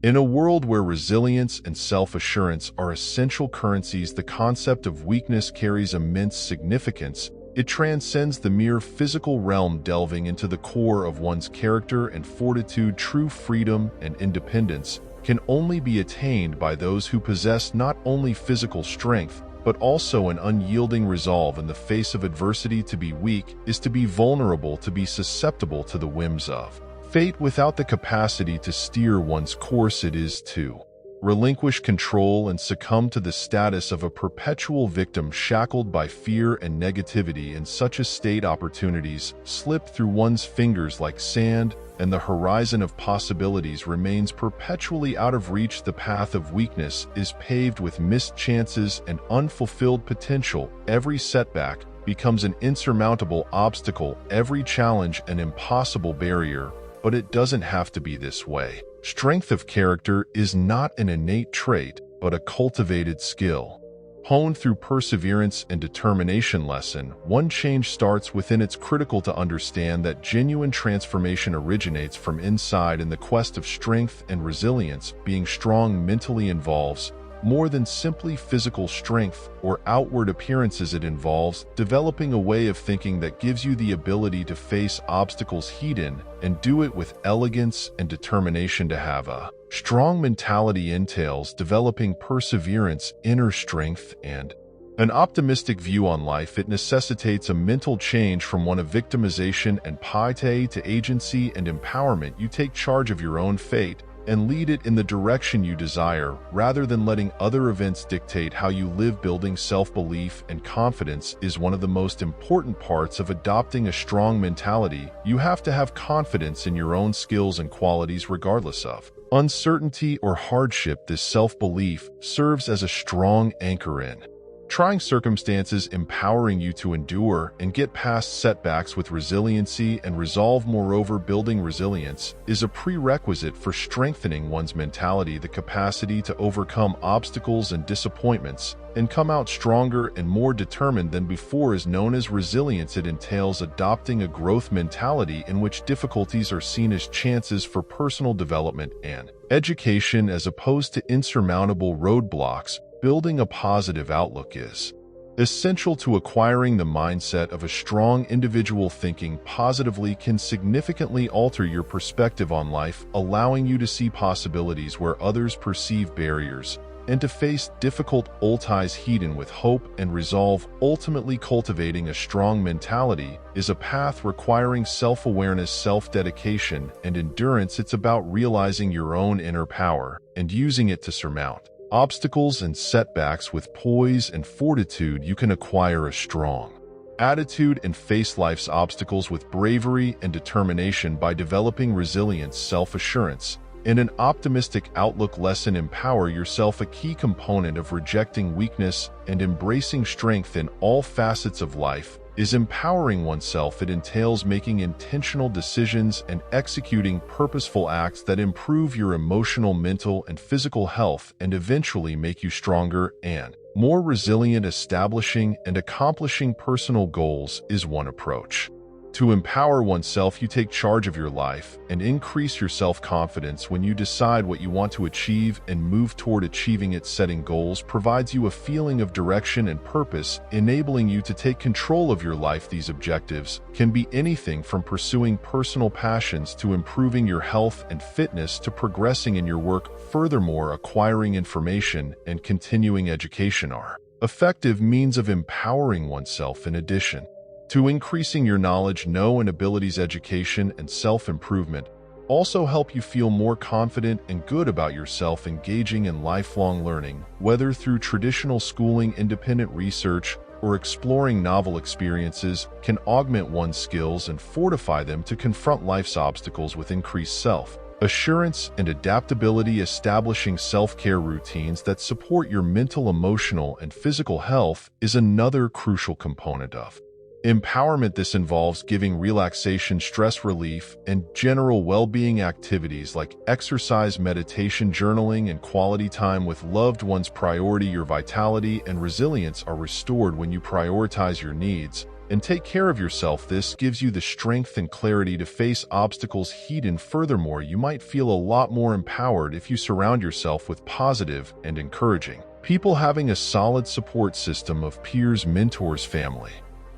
In a world where resilience and self-assurance are essential currencies, the concept of weakness carries immense significance. It transcends the mere physical realm, delving into the core of one's character and fortitude. True freedom and independence can only be attained by those who possess not only physical strength, but also an unyielding resolve in the face of adversity. To be weak is to be vulnerable, to be susceptible to the whims of fate without the capacity to steer one's course. It is to relinquish control and succumb to the status of a perpetual victim, shackled by fear and negativity. In such a state, opportunities slip through one's fingers like sand, and the horizon of possibilities remains perpetually out of reach. The path of weakness is paved with missed chances and unfulfilled potential. Every setback becomes an insurmountable obstacle, every challenge an impossible barrier. But it doesn't have to be this way. Strength of character is not an innate trait, but a cultivated skill. Honed through perseverance and determination. Lesson 1: change starts within. It's critical to understand that genuine transformation originates from inside. In the quest of strength and resilience, being strong mentally involves more than simply physical strength or outward appearances. It involves developing a way of thinking that gives you the ability to face obstacles head on and do it with elegance and determination. To have a strong mentality entails developing perseverance, inner strength, and an optimistic view on life. It necessitates a mental change from one of victimization and piety to agency and empowerment. You take charge of your own fate and lead it in the direction you desire, rather than letting other events dictate how you live. Building self-belief and confidence is one of the most important parts of adopting a strong mentality. You have to have confidence in your own skills and qualities regardless of uncertainty or hardship. This self-belief serves as a strong anchor in trying circumstances, empowering you to endure and get past setbacks with resiliency and resolve. Moreover, building resilience is a prerequisite for strengthening one's mentality. The capacity to overcome obstacles and disappointments and come out stronger and more determined than before is known as resilience. It entails adopting a growth mentality in which difficulties are seen as chances for personal development and education as opposed to insurmountable roadblocks. Building a positive outlook is essential to acquiring the mindset of a strong individual. Thinking positively can significantly alter your perspective on life, allowing you to see possibilities where others perceive barriers and to face difficult ties head on with hope and resolve. Ultimately, cultivating a strong mentality is a path requiring self-awareness, self-dedication, and endurance. It's about realizing your own inner power and using it to surmount obstacles and setbacks with poise and fortitude. You can acquire a strong attitude and face life's obstacles with bravery and determination by developing resilience, self-assurance, and an optimistic outlook. Lesson: empower yourself. A key component of rejecting weakness and embracing strength in all facets of life is empowering oneself. It entails making intentional decisions and executing purposeful acts that improve your emotional, mental, and physical health and eventually make you stronger and more resilient. Establishing and accomplishing personal goals is one approach. To empower oneself, you take charge of your life and increase your self-confidence when you decide what you want to achieve and move toward achieving it. Setting goals provides you a feeling of direction and purpose, enabling you to take control of your life. These objectives can be anything from pursuing personal passions to improving your health and fitness to progressing in your work. Furthermore, acquiring information and continuing education are effective means of empowering oneself. In addition to increasing your knowledge, and abilities, education and self-improvement also help you feel more confident and good about yourself. Engaging in lifelong learning, whether through traditional schooling, independent research, or exploring novel experiences, can augment one's skills and fortify them to confront life's obstacles with increased self-assurance and adaptability. Establishing self-care routines that support your mental, emotional, and physical health is another crucial component of empowerment. This involves giving relaxation, stress relief, and general well-being activities like exercise, meditation, journaling, and quality time with loved ones. Priority: your vitality and resilience are restored when you prioritize your needs and take care of yourself. This gives you the strength and clarity to face obstacles head-on. Furthermore, you might feel a lot more empowered if you surround yourself with positive and encouraging people. Having a solid support system of peers, mentors, family,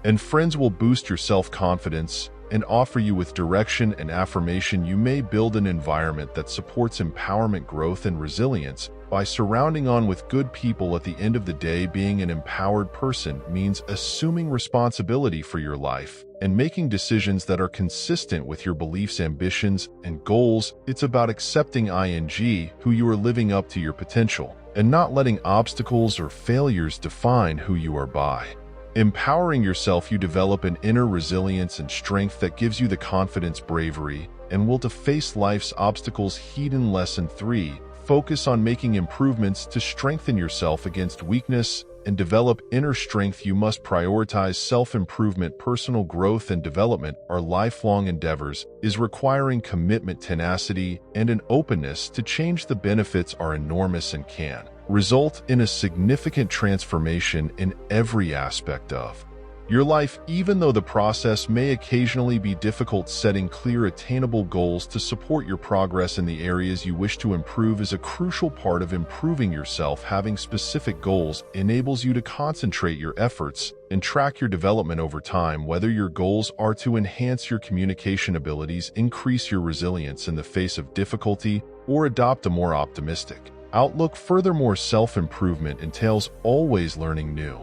and friends will boost your self-confidence and offer you with direction and affirmation. You may build an environment that supports empowerment, growth, and resilience by surrounding on with good people. At the end of the day, being an empowered person means assuming responsibility for your life and making decisions that are consistent with your beliefs, ambitions, and goals. It's about accepting who you are, living up to your potential, and not letting obstacles or failures define who you are. By empowering yourself, you develop an inner resilience and strength that gives you the confidence, bravery, and will to face life's obstacles head-on. Lesson 3. Focus on making improvements to strengthen yourself against weakness and develop inner strength. You must prioritize self-improvement. Personal growth and development are lifelong endeavors, is requiring commitment, tenacity, and an openness to change. The benefits are enormous and can result in a significant transformation in every aspect of your life. Even though the process may occasionally be difficult, setting clear, attainable goals to support your progress in the areas you wish to improve is a crucial part of improving yourself. Having specific goals enables you to concentrate your efforts and track your development over time. Whether your goals are to enhance your communication abilities, increase your resilience in the face of difficulty, or adopt a more optimistic outlook. Furthermore, self-improvement entails always learning new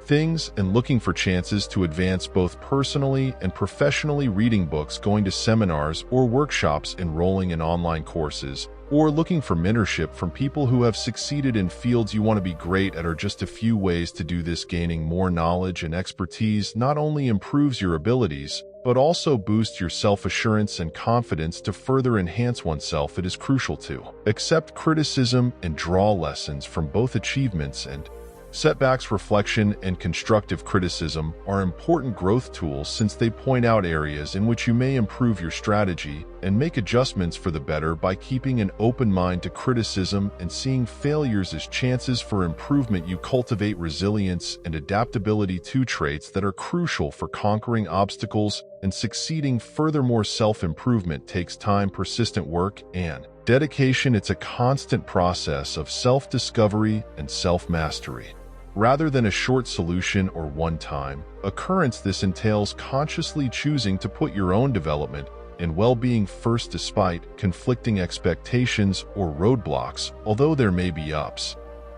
things and looking for chances to advance both personally and professionally. Reading books, going to seminars or workshops, enrolling in online courses, or looking for mentorship from people who have succeeded in fields you want to be great at are just a few ways to do this. Gaining more knowledge and expertise not only improves your abilities, but also boosts your self-assurance and confidence. To further enhance oneself, it is crucial to accept criticism and draw lessons from both achievements and setbacks. Reflection and constructive criticism are important growth tools, since they point out areas in which you may improve your strategy and make adjustments for the better. By keeping an open mind to criticism and seeing failures as chances for improvement, you cultivate resilience and adaptability, two traits that are crucial for conquering obstacles and succeeding. Furthermore, self-improvement takes time, persistent work, and dedication. It's a constant process of self-discovery and self-mastery, rather than a short solution or one-time occurrence. This entails consciously choosing to put your own development and well-being first, despite conflicting expectations or roadblocks. Although there may be ups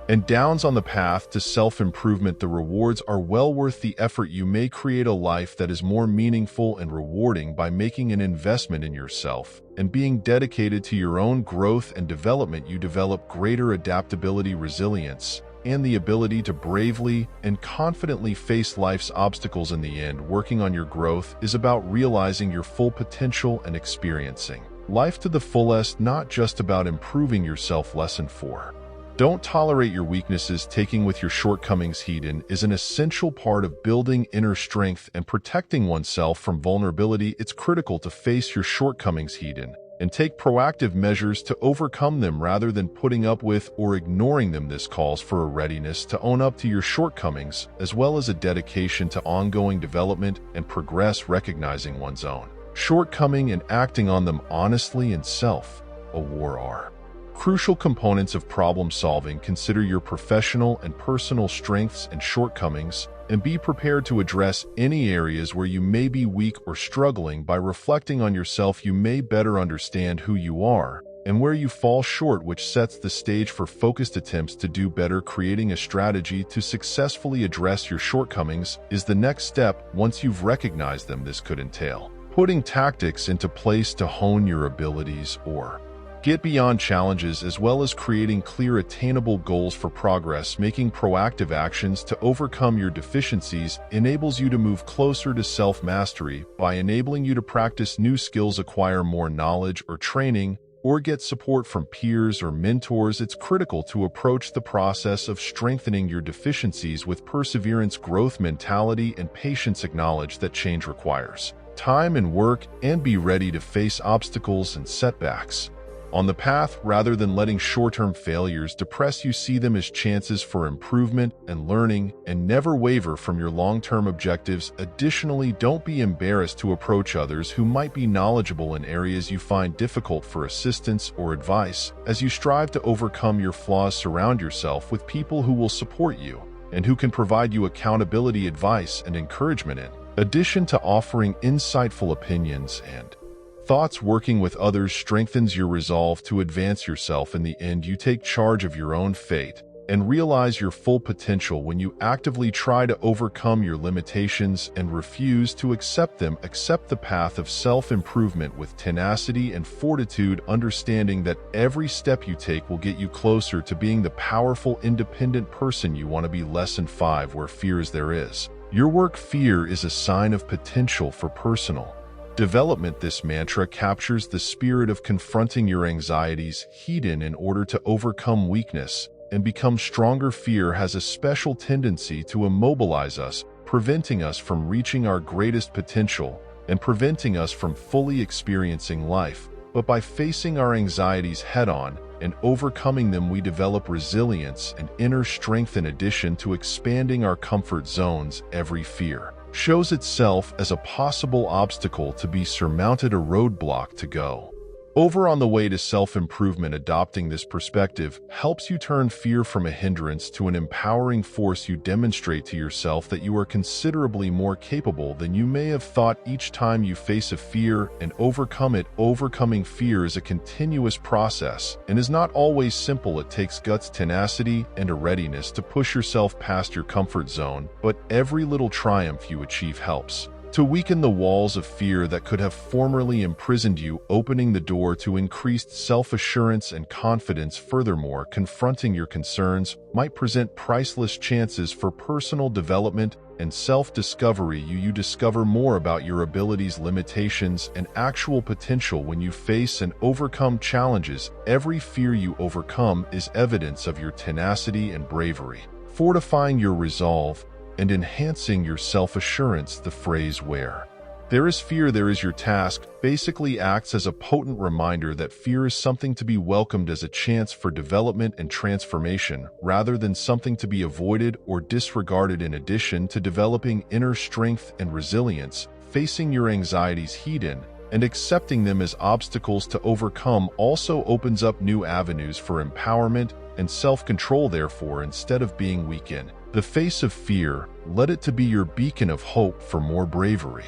and downs on the path to self-improvement, the rewards are well worth the effort. You may create a life that is more meaningful and rewarding by making an investment in yourself and being dedicated to your own growth and development. You develop greater adaptability, resilience, and the ability to bravely and confidently face life's obstacles. In the end, working on your growth is about realizing your full potential and experiencing life to the fullest, not just about improving yourself. Lesson 4. Don't tolerate your weaknesses. Taking with your shortcomings head-on is an essential part of building inner strength and protecting oneself from vulnerability. It's critical to face your shortcomings head-on and take proactive measures to overcome them rather than putting up with or ignoring them. This calls for a readiness to own up to your shortcomings, as well as a dedication to ongoing development and progress. Recognizing one's own shortcoming and acting on them honestly and self-aware are crucial components of problem solving. Consider your professional and personal strengths and shortcomings, and be prepared to address any areas where you may be weak or struggling. By reflecting on yourself, you may better understand who you are and where you fall short, which sets the stage for focused attempts to do better. Creating a strategy to successfully address your shortcomings is the next step. Once you've recognized them, this could entail putting tactics into place to hone your abilities or get beyond challenges, as well as creating clear, attainable goals for progress. Making proactive actions to overcome your deficiencies enables you to move closer to self-mastery by enabling you to practice new skills, acquire more knowledge or training, or get support from peers or mentors. It's critical to approach the process of strengthening your deficiencies with perseverance, growth mentality, and patience. Acknowledge that change requires time and work, and be ready to face obstacles and setbacks on the path rather than letting short-term failures depress you. See them as chances for improvement and learning, and never waver from your long-term objectives. Additionally, don't be embarrassed to approach others who might be knowledgeable in areas you find difficult for assistance or advice. As you strive to overcome your flaws, surround yourself with people who will support you and who can provide you accountability, advice, and encouragement. In addition to offering insightful opinions and thoughts, working with others strengthens your resolve to advance yourself. In the end, you take charge of your own fate and realize your full potential when you actively try to overcome your limitations and refuse to accept them. Accept the path of self-improvement with tenacity and fortitude, understanding that every step you take will get you closer to being the powerful, independent person you want to be. Lesson 5: Where fear is, there is your work. Fear is a sign of potential for personal development. This mantra captures the spirit of confronting your anxieties head-on in order to overcome weakness and become stronger. Fear has a special tendency to immobilize us, preventing us from reaching our greatest potential and preventing us from fully experiencing life. But by facing our anxieties head-on and overcoming them, we develop resilience and inner strength. In addition to expanding our comfort zones, every fear shows itself as a possible obstacle to be surmounted, a roadblock to go over on the way to self-improvement. Adopting this perspective helps you turn fear from a hindrance to an empowering force. You demonstrate to yourself that you are considerably more capable than you may have thought each time you face a fear and overcome it. Overcoming fear is a continuous process and is not always simple. It takes guts, tenacity, and a readiness to push yourself past your comfort zone, but every little triumph you achieve helps to weaken the walls of fear that could have formerly imprisoned you, opening the door to increased self-assurance and confidence. Furthermore, confronting your concerns might present priceless chances for personal development and self-discovery. You discover more about your abilities, limitations, and actual potential when you face and overcome challenges. Every fear you overcome is evidence of your tenacity and bravery, fortifying your resolve and enhancing your self-assurance. The phrase "where there is fear, there is your task" basically acts as a potent reminder that fear is something to be welcomed as a chance for development and transformation, rather than something to be avoided or disregarded. In addition to developing inner strength and resilience, facing your anxieties head-on and accepting them as obstacles to overcome also opens up new avenues for empowerment and self-control. Therefore, instead of being weak in the face of fear, let it to be your beacon of hope for more bravery,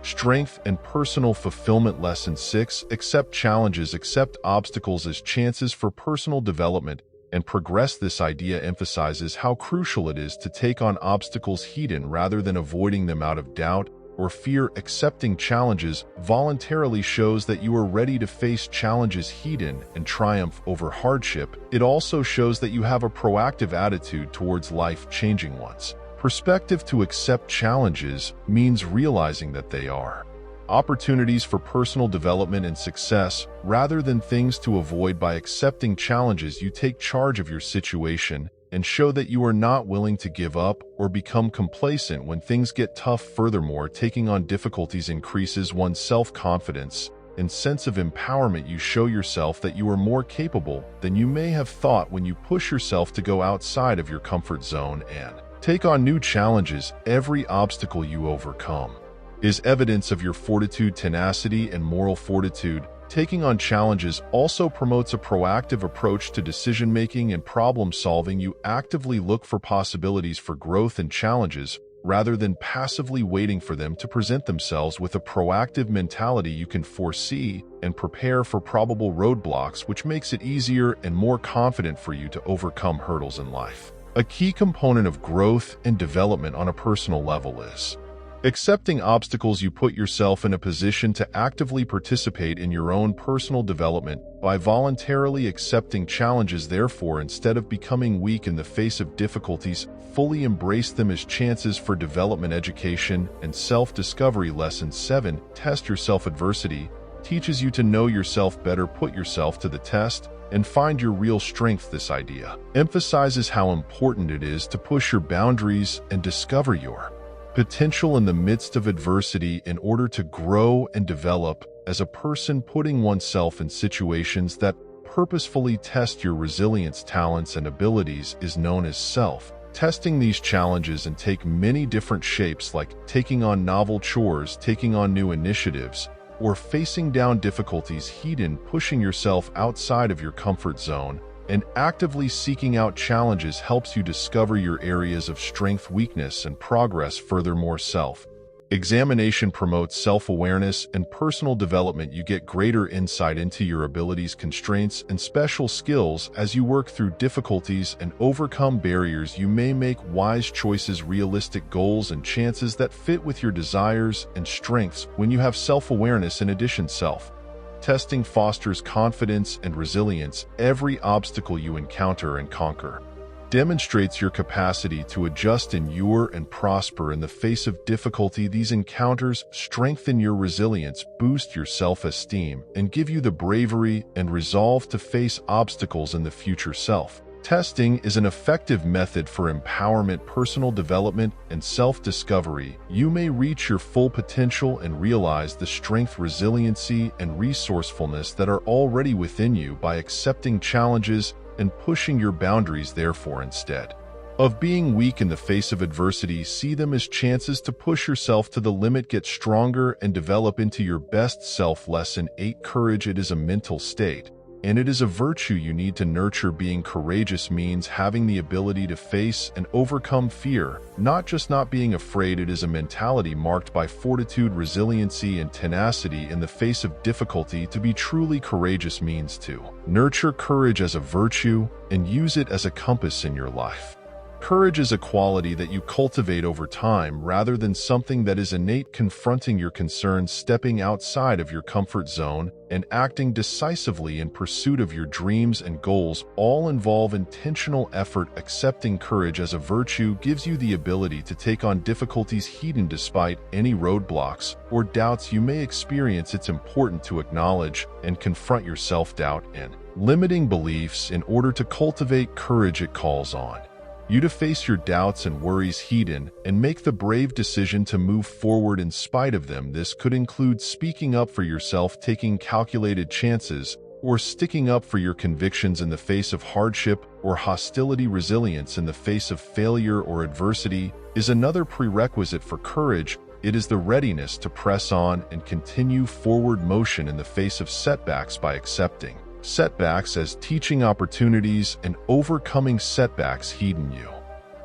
strength, and personal fulfillment. Lesson 6: Accept challenges. Accept obstacles as chances for personal development and progress. This idea emphasizes how crucial it is to take on obstacles head-on rather than avoiding them out of doubt or fear. Accepting challenges voluntarily shows that you are ready to face challenges head-on and triumph over hardship. It also shows that you have a proactive attitude towards life-changing ones. Perspective: to accept challenges means realizing that they are opportunities for personal development and success, rather than things to avoid. By accepting challenges, you take charge of your situation and show that you are not willing to give up or become complacent when things get tough. Furthermore, taking on difficulties increases one's self-confidence and sense of empowerment. You show yourself that you are more capable than you may have thought when you push yourself to go outside of your comfort zone and take on new challenges. Every obstacle you overcome is evidence of your fortitude, tenacity, and moral fortitude. Taking on challenges also promotes a proactive approach to decision-making and problem-solving. You actively look for possibilities for growth and challenges, rather than passively waiting for them to present themselves. With a proactive mentality, you can foresee and prepare for probable roadblocks, which makes it easier and more confident for you to overcome hurdles in life. A key component of growth and development on a personal level is accepting obstacles. You put yourself in a position to actively participate in your own personal development by voluntarily accepting challenges. Therefore, instead of becoming weak in the face of difficulties, fully embrace them as chances for development, education, and self-discovery. Lesson 7: Test yourself. Adversity teaches you to know yourself better. Put yourself to the test and find your real strength. This idea emphasizes how important it is to push your boundaries and discover your potential in the midst of adversity in order to grow and develop as a person. Putting oneself in situations that purposefully test your resilience talents and abilities is known as self-testing. These challenges and take many different shapes, like taking on novel chores, taking on new initiatives, or facing down difficulties hidden, pushing yourself outside of your comfort zone, and actively seeking out challenges helps you discover your areas of strength, weakness, and progress. Furthermore, self-examination promotes self-awareness and personal development. You get greater insight into your abilities, constraints, and special skills. As you work through difficulties and overcome barriers, you may make wise choices, realistic goals, and chances that fit with your desires and strengths. When you have self-awareness, in addition, self-testing fosters confidence and resilience. Every obstacle you encounter and conquer demonstrates your capacity to adjust, endure, and prosper in the face of difficulty. These encounters strengthen your resilience, boost your self-esteem, and give you the bravery and resolve to face obstacles in the future. Self-testing is an effective method for empowerment, personal development, and self-discovery. You may reach your full potential and realize the strength, resiliency, and resourcefulness that are already within you by accepting challenges and pushing your boundaries. Therefore, instead of being weak in the face of adversity, see them as chances to push yourself to the limit, get stronger, and develop into your best self. Lesson 8. Courage. It is a mental state, and it is a virtue you need to nurture. Being courageous means having the ability to face and overcome fear, not just not being afraid. It is a mentality marked by fortitude, resiliency, and tenacity in the face of difficulty. To be truly courageous means to nurture courage as a virtue and use it as a compass in your life. Courage is a quality that you cultivate over time rather than something that is innate. Confronting your concerns, stepping outside of your comfort zone, and acting decisively in pursuit of your dreams and goals all involve intentional effort. Accepting courage as a virtue gives you the ability to take on difficulties hidden despite any roadblocks or doubts you may experience. It's important to acknowledge and confront your self-doubt and limiting beliefs in order to cultivate courage. It calls on you to face your doubts and worries hidden and make the brave decision to move forward in spite of them. This could include speaking up for yourself, taking calculated chances, or sticking up for your convictions in the face of hardship or hostility. Resilience in the face of failure or adversity is another prerequisite for courage. It is the readiness to press on and continue forward motion in the face of setbacks. By accepting setbacks as teaching opportunities and overcoming setbacks hidden, you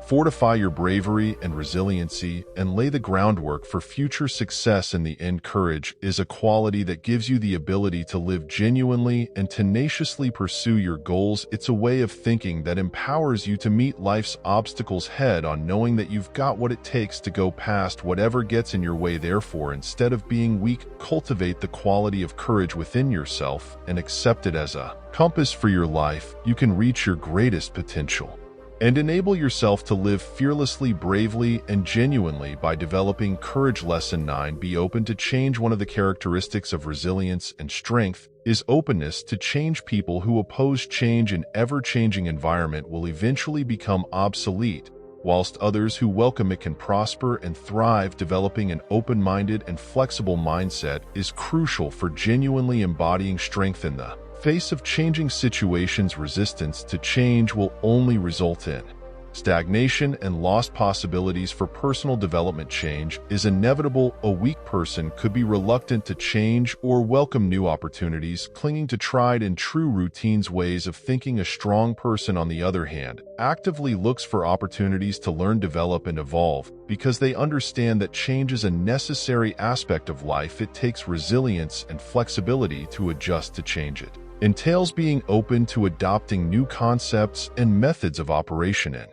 fortify your bravery and resiliency and lay the groundwork for future success. In the end, courage is a quality that gives you the ability to live genuinely and tenaciously pursue your goals. It's a way of thinking that empowers you to meet life's obstacles head on, knowing that you've got what it takes to go past whatever gets in your way. Therefore, instead of being weak, cultivate the quality of courage within yourself and accept it as a compass for your life. You can reach your greatest potential and enable yourself to live fearlessly, bravely, and genuinely by developing courage. Lesson 9. Be open to change. One of the characteristics of resilience and strength is openness to change. People who oppose change in ever-changing environment will eventually become obsolete, whilst others who welcome it can prosper and thrive. Developing an open-minded and flexible mindset is crucial for genuinely embodying strength in the face of changing situations. Resistance to change will only result in stagnation and lost possibilities for personal development. Change is inevitable. A weak person could be reluctant to change or welcome new opportunities, clinging to tried and true routines, ways of thinking. A strong person, on the other hand, actively looks for opportunities to learn, develop, and evolve because they understand that change is a necessary aspect of life. It takes resilience and flexibility to adjust to change. It entails being open to adopting new concepts and methods of operation in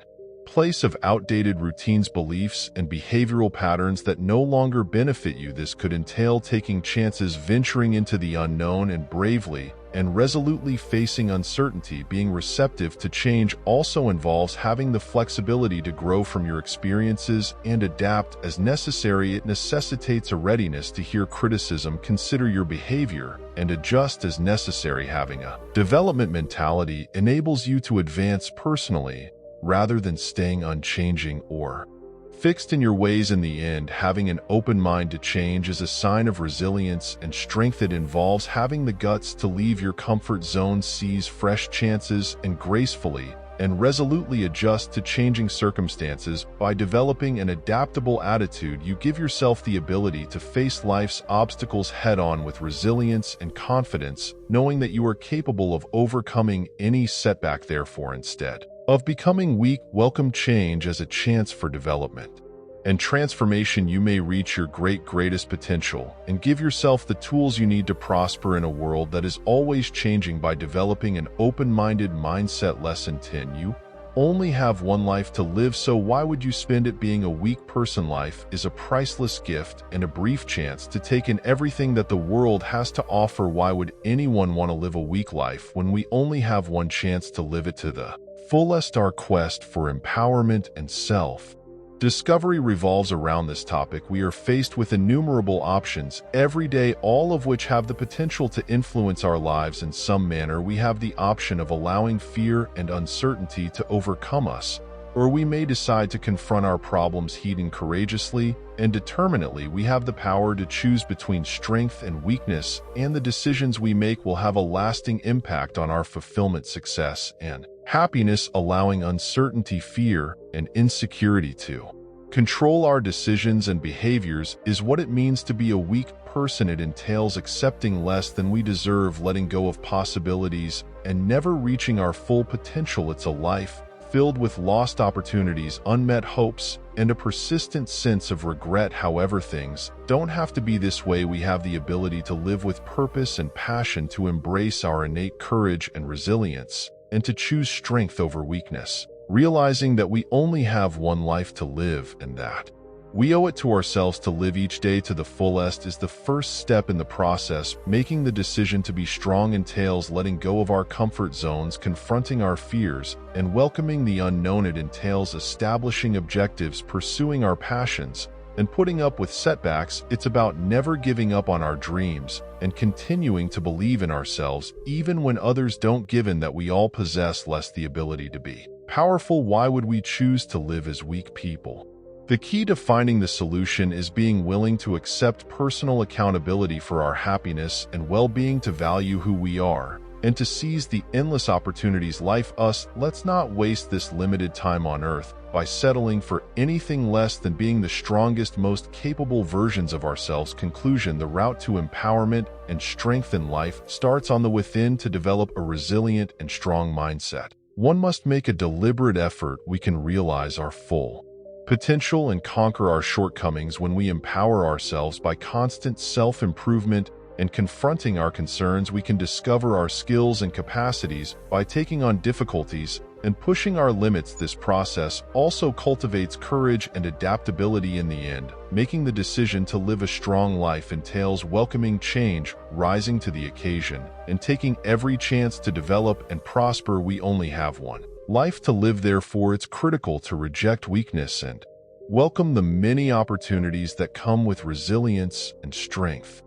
place of outdated routines, beliefs, and behavioral patterns that no longer benefit you. This could entail taking chances, venturing into the unknown, and bravely and resolutely facing uncertainty. Being receptive to change also involves having the flexibility to grow from your experiences and adapt as necessary. It necessitates a readiness to hear criticism, consider your behavior, and adjust as necessary. Having a development mentality enables you to advance personally rather than staying unchanging or fixed in your ways. In the end, having an open mind to change is a sign of resilience and strength. It involves having the guts to leave your comfort zone, seize fresh chances, and gracefully and resolutely adjust to changing circumstances. By developing an adaptable attitude, you give yourself the ability to face life's obstacles head-on with resilience and confidence, knowing that you are capable of overcoming any setback. Therefore, instead of becoming weak, welcome change as a chance for development and transformation. You may reach your greatest potential and give yourself the tools you need to prosper in a world that is always changing. By developing an open-minded mindset. Lesson 10: you only have one life to live, so why would you spend it being a weak person? Life is a priceless gift and a brief chance to take in everything that the world has to offer. Why would anyone want to live a weak life when we only have one chance to live it to the fullest? Our quest for empowerment and self-discovery revolves around this topic. We are faced with innumerable options every day, all of which have the potential to influence our lives in some manner. We have the option of allowing fear and uncertainty to overcome us, or we may decide to confront our problems head-on courageously and determinedly. We have the power to choose between strength and weakness, and the decisions we make will have a lasting impact on our fulfillment, success, and happiness. Allowing uncertainty, fear, and insecurity to control our decisions and behaviors is what it means to be a weak person. It entails accepting less than we deserve, letting go of possibilities, and never reaching our full potential. It's a life filled with lost opportunities, unmet hopes, and a persistent sense of regret. However, things don't have to be this way. We have the ability to live with purpose and passion, to embrace our innate courage and resilience, and to choose strength over weakness, realizing that we only have one life to live and that we owe it to ourselves to live each day to the fullest is the first step in the process. Making the decision to be strong entails letting go of our comfort zones, confronting our fears, and welcoming the unknown. It entails establishing objectives, pursuing our passions, and putting up with setbacks. It's about never giving up on our dreams and continuing to believe in ourselves even when others don't. Given that we all possess the ability to be powerful, why would we choose to live as weak people? The key to finding the solution is being willing to accept personal accountability for our happiness and well-being, to value who we are, and to seize the endless opportunities life us. Let's not waste this limited time on earth by settling for anything less than being the strongest, most capable versions of ourselves. Conclusion: the route to empowerment and strength in life starts on the within. To develop a resilient and strong mindset, one must make a deliberate effort. We can realize our full potential and conquer our shortcomings when we empower ourselves by constant self-improvement and confronting our concerns. We can discover our skills and capacities by taking on difficulties and pushing our limits. This process also cultivates courage and adaptability. In the end, making the decision to live a strong life entails welcoming change, rising to the occasion, and taking every chance to develop and prosper. We only have one life to live, therefore it's critical to reject weakness and welcome the many opportunities that come with resilience and strength.